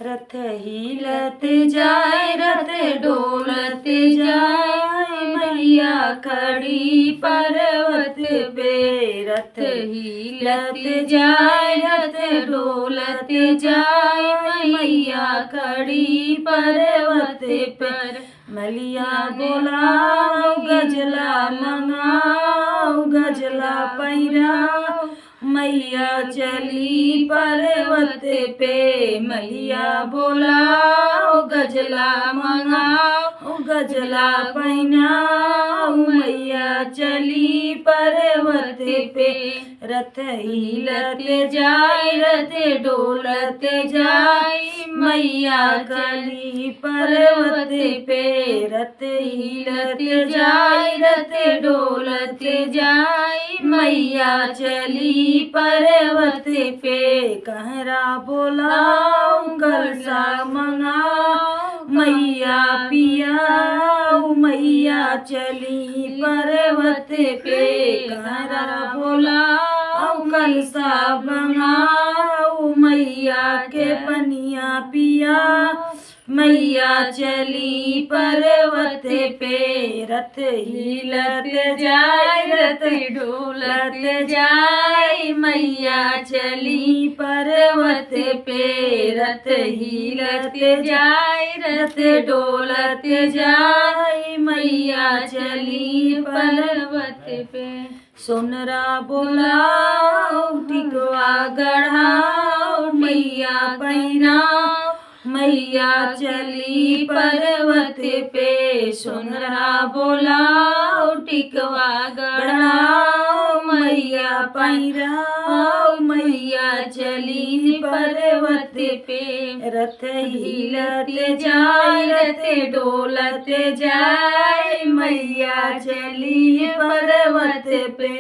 रथ हिलत जाए रथ डोलत जाए मैया खड़ी पर्वत पे। रथ हिलत जाए रथ डोलत जाए मैया खड़ी पर्वत पर। मलिया बोलाओ गजला मंगाओ गजला पैराओ मैया चली पर्वत पे। मैया बोलाओ गजला मंगाओ गजला पहनाओ मैया चली पर्वत पे। रथ हिलत जाए रथ डोलत जाए मैया चली पर्वत पे। रथ हिलत जाए रथ डोलत जाए मैया चली पर्वत पे। कहरा बोलाओ कलसा मंगाओ मैया पियाओ मैया चली पर्वत पे। कहरा बोलाओ कलसा मंगाओ मैया के पनिया पिया मैया चली पर्वत पे। रथ हिलत जाए रथ डोलत जाए मैया चली पर्वत पे। रथ हिलत जाए रथ डोलत जाए मैया चली पर्वत पे। सोनरा बोलाओ टिकवा गढ़ाओ मैया पहनाओ मैया चली पर्वत पे। सोनरा बोलाओ टिकवा गढ़ाओ मैया पैराओ मैया चली पर्वत पे। रथ हिलत जाए रथ डोलत जाए मैया चली पर्वत पे।